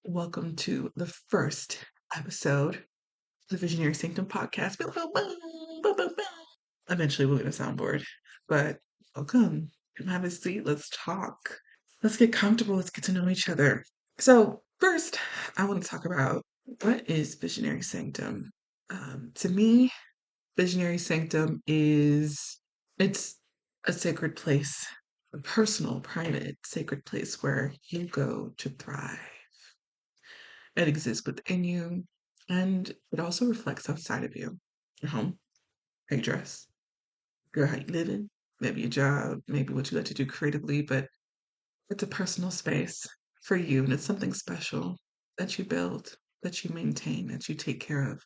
Welcome to the first episode of the Visionary Sanctum podcast. Boom, boom, boom, boom, boom, boom. Eventually, we'll get a soundboard, but welcome. Come have a seat. Let's talk. Let's get comfortable. Let's get to know each other. So, first, I want to talk about what is Visionary Sanctum. To me, Visionary Sanctum it's a sacred place, a personal, private, sacred place where you go to thrive. It exists within you, and it also reflects outside of you. Your home, how you dress, how you living, maybe your job, maybe what you like to do creatively, but it's a personal space for you, and it's something special that you build, that you maintain, that you take care of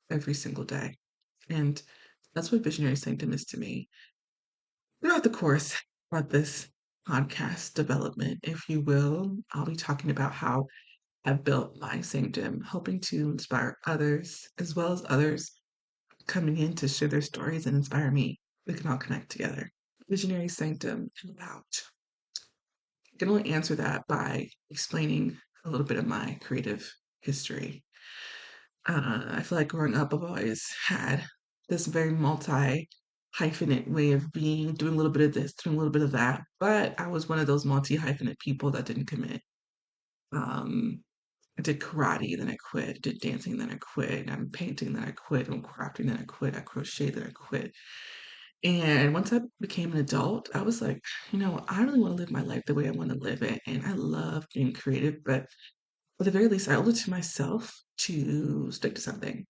every single day. And that's what Visionary Sanctum is to me. Throughout the course of this podcast development, if you will, I'll be talking about how I've built my sanctum, hoping to inspire others, as well as others coming in to share their stories and inspire me. We can all connect together. Visionary Sanctum and about. I can only answer that by explaining a little bit of my creative history. I feel like growing up, I've always had this very multi hyphenate way of being, doing a little bit of this, doing a little bit of that. But I was one of those multi hyphenate people that didn't commit. Um, I did karate, then I quit. Did dancing, then I quit. I'm painting, then I quit. I'm crafting, then I quit. I crochet, then I quit. And once I became an adult, I was like, I really want to live my life the way I want to live it. And I love being creative, but at the very least, I owe it to myself to stick to something.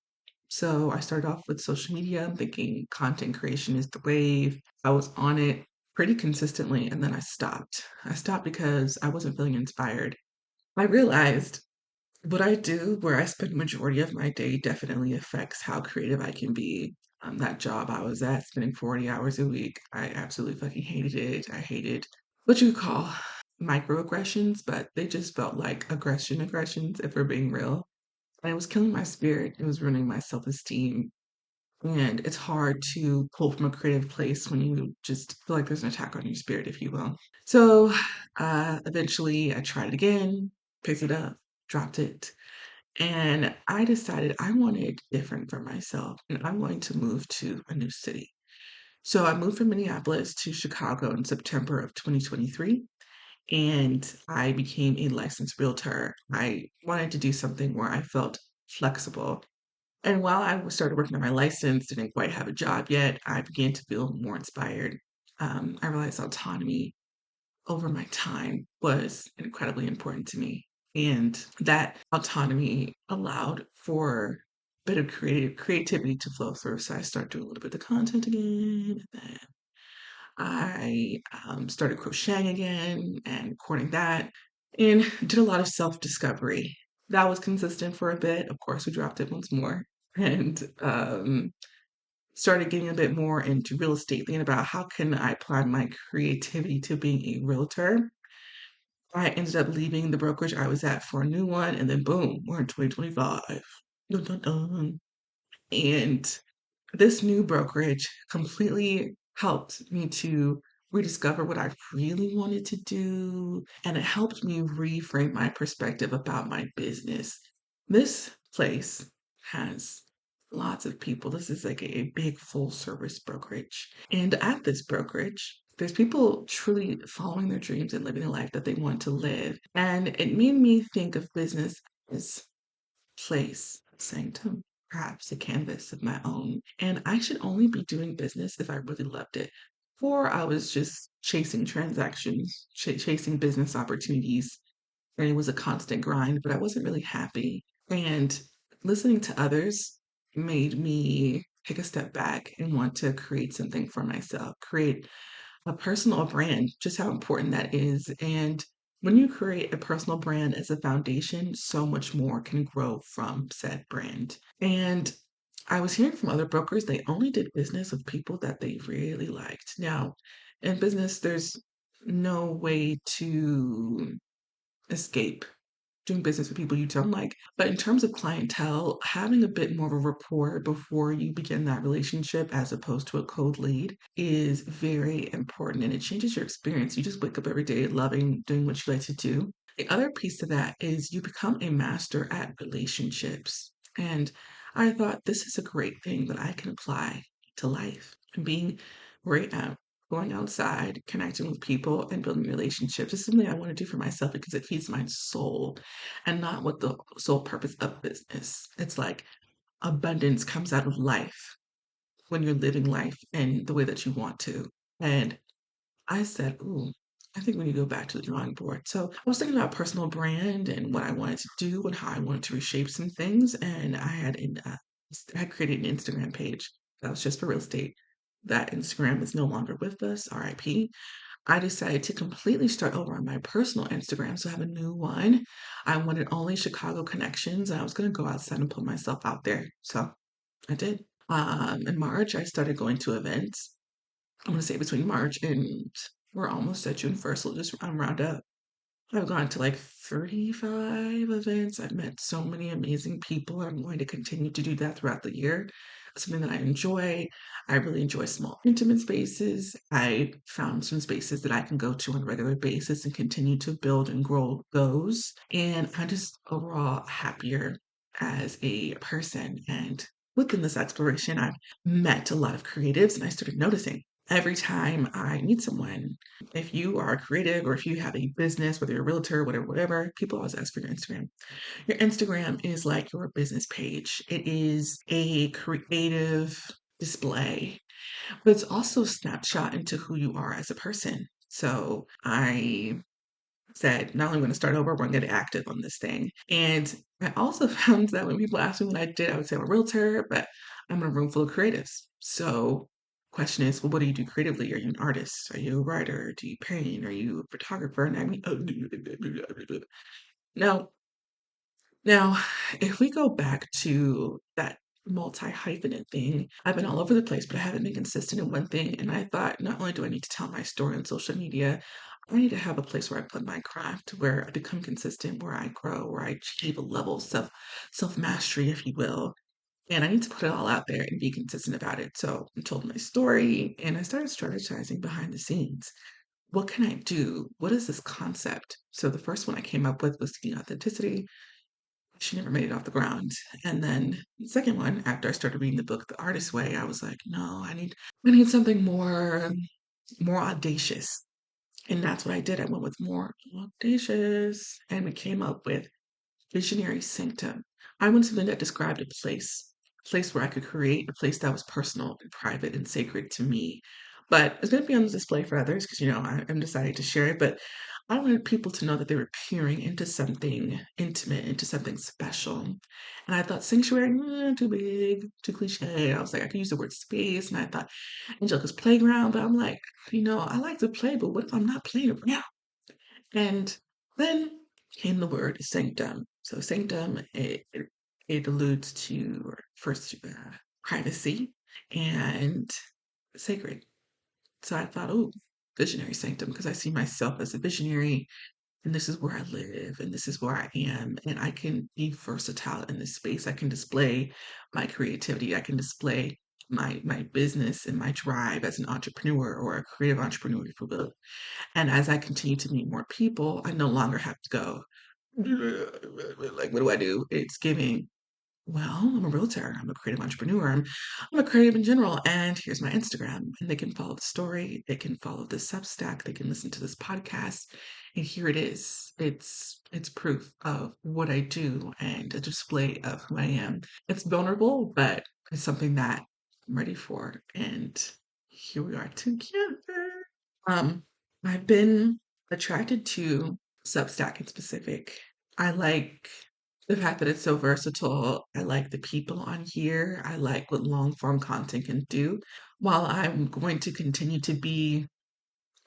So I started off with social media. I'm thinking content creation is the wave. I was on it pretty consistently, and then I stopped. I stopped because I wasn't feeling inspired. I realized what I do, where I spend majority of my day, definitely affects how creative I can be. That job I was at, spending 40 hours a week, I absolutely fucking hated it. I hated what you call microaggressions, but they just felt like aggressions, if we're being real. And it was killing my spirit. It was ruining my self-esteem. And it's hard to pull from a creative place when you just feel like there's an attack on your spirit, if you will. So eventually I tried it again, picked it up, dropped it. And I decided I wanted different for myself and I'm going to move to a new city. So I moved from Minneapolis to Chicago in September of 2023 and I became a licensed realtor. I wanted to do something where I felt flexible. And while started working on my license, didn't quite have a job yet, I began to feel more inspired. I realized autonomy over my time was incredibly important to me. And that autonomy allowed for a bit of creativity to flow through. So I started doing a little bit of content again. And then I started crocheting again and recording that and did a lot of self discovery. That was consistent for a bit. Of course, we dropped it once more and started getting a bit more into real estate, thinking about how can I apply my creativity to being a realtor. I ended up leaving the brokerage I was at for a new one, and then boom, we're in 2025. Dun, dun, dun. And this new brokerage completely helped me to rediscover what I really wanted to do, and it helped me reframe my perspective about my business. This place has lots of people. This is like a big full service brokerage. And at this brokerage, there's people truly following their dreams and living the life that they want to live. And it made me think of business as place, sanctum, perhaps a canvas of my own. And I should only be doing business if I really loved it. Or I was just chasing transactions, chasing business opportunities, and it was a constant grind, but I wasn't really happy. And listening to others made me take a step back and want to create something for myself, create a personal brand, just how important that is. And when you create a personal brand as a foundation, so much more can grow from said brand. And I was hearing from other brokers, they only did business with people that they really liked. Now, in business, there's no way to escape doing business with people you don't like. But in terms of clientele, having a bit more of a rapport before you begin that relationship as opposed to a cold lead is very important and it changes your experience. You just wake up every day loving doing what you like to do. The other piece to that is you become a master at relationships. And I thought this is a great thing that I can apply to life and being great at going outside, connecting with people, and building relationships. It's something I want to do for myself because it feeds my soul and not what the sole purpose of business. It's like abundance comes out of life when you're living life in the way that you want to. And I said, "Ooh, I think we need to go back to the drawing board." So I was thinking about personal brand and what I wanted to do and how I wanted to reshape some things. And I had created an Instagram page that was just for real estate. That Instagram is no longer with us, RIP. I decided to completely start over on my personal Instagram, so I have a new one. I wanted only Chicago connections, and I was going to go outside and put myself out there. So I did. In March, I started going to events. I'm gonna say between March and we're almost at June 1st, so just round up. I've gone to like 35 events. I've met so many amazing people. I'm going to continue to do that throughout the year. It's something that I enjoy. I really enjoy small, intimate spaces. I found some spaces that I can go to on a regular basis and continue to build and grow those. And I'm just overall happier as a person. And within this exploration, I've met a lot of creatives and I started noticing every time I meet someone, if you are creative or if you have a business, whether you're a realtor, whatever, people always ask for your Instagram. Your Instagram is like your business page. It is a creative display, but it's also a snapshot into who you are as a person. So I said, not only am I going to start over, we're going to get active on this thing. And I also found that when people asked me what I did, I would say I'm a realtor, but I'm in a room full of creatives. So question is, well, what do you do creatively? Are you an artist? Are you a writer? Do you paint? Are you a photographer? And I mean, now, now, if we go back to that multi-hyphenate thing, I've been all over the place, but I haven't been consistent in one thing. And I thought, not only do I need to tell my story on social media, I need to have a place where I put my craft, where I become consistent, where I grow, where I achieve a level of self-mastery, if you will. And I need to put it all out there and be consistent about it. So I told my story and I started strategizing behind the scenes. What can I do? What is this concept? So the first one I came up with was the authenticity. She never made it off the ground. And then the second one, after I started reading the book The Artist Way, I was like, no, I need something more audacious. And that's what I did. I went with more audacious and we came up with Visionary Sanctum. I wanted something that described a place where I could create, a place that was personal and private and sacred to me. But it's going to be on display for others because, I'm deciding to share it. But I wanted people to know that they were peering into something intimate, into something special. And I thought sanctuary, too big, too cliche. I was like, I could use the word space. And I thought Angelica's playground. But I'm like, I like to play, but what if I'm not playing around? And then came the word sanctum. So sanctum, it alludes to first privacy and sacred. So I thought, oh, visionary sanctum, because I see myself as a visionary, and this is where I live, and this is where I am, and I can be versatile in this space. I can display my creativity. I can display my business and my drive as an entrepreneur or a creative entrepreneur, if you will. And as I continue to meet more people, I no longer have to go, like, what do I do? It's giving, well, I'm a realtor, I'm a creative entrepreneur, I'm a creative in general, and here's my Instagram. And they can follow the story, they can follow this Substack, they can listen to this podcast, and here it is. It's proof of what I do and a display of who I am. It's vulnerable, but it's something that I'm ready for. And here we are together. Um, I've been attracted to Substack in specific. I like the fact that it's so versatile. I like the people on here. I like what long form content can do. While I'm going to continue to be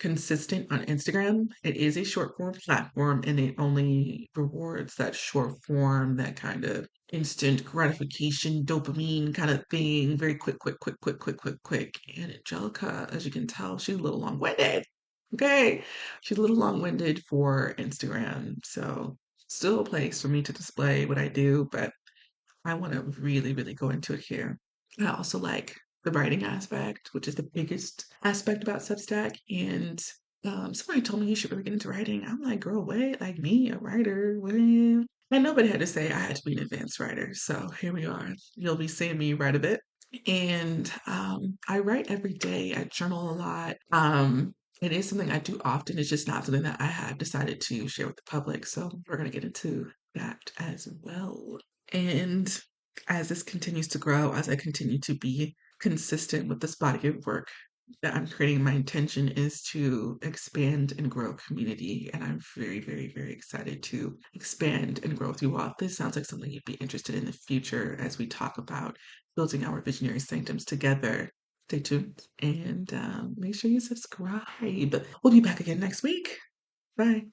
consistent on Instagram, it is a short form platform and it only rewards that short form, that kind of instant gratification, dopamine kind of thing. Very quick, quick, quick, quick, quick, quick, quick. And Angelica, as you can tell, she's a little long winded. Okay. She's a little long winded for Instagram. So, still a place for me to display what I do, but I want to really, really go into it here. I also like the writing aspect, which is the biggest aspect about Substack. And Somebody told me you should really get into writing. I'm like, girl, what? Like me, a writer? What? And nobody had to say I had to be an advanced writer. So here we are. You'll be seeing me write a bit. And I write every day. I journal a lot. It is something I do often. It's just not something that I have decided to share with the public. So we're going to get into that as well. And as this continues to grow, as I continue to be consistent with this body of work that I'm creating, my intention is to expand and grow community. And I'm very, very, very excited to expand and grow with you all. This sounds like something you'd be interested in the future as we talk about building our visionary sanctums together. Stay tuned and make sure you subscribe. We'll be back again next week. Bye.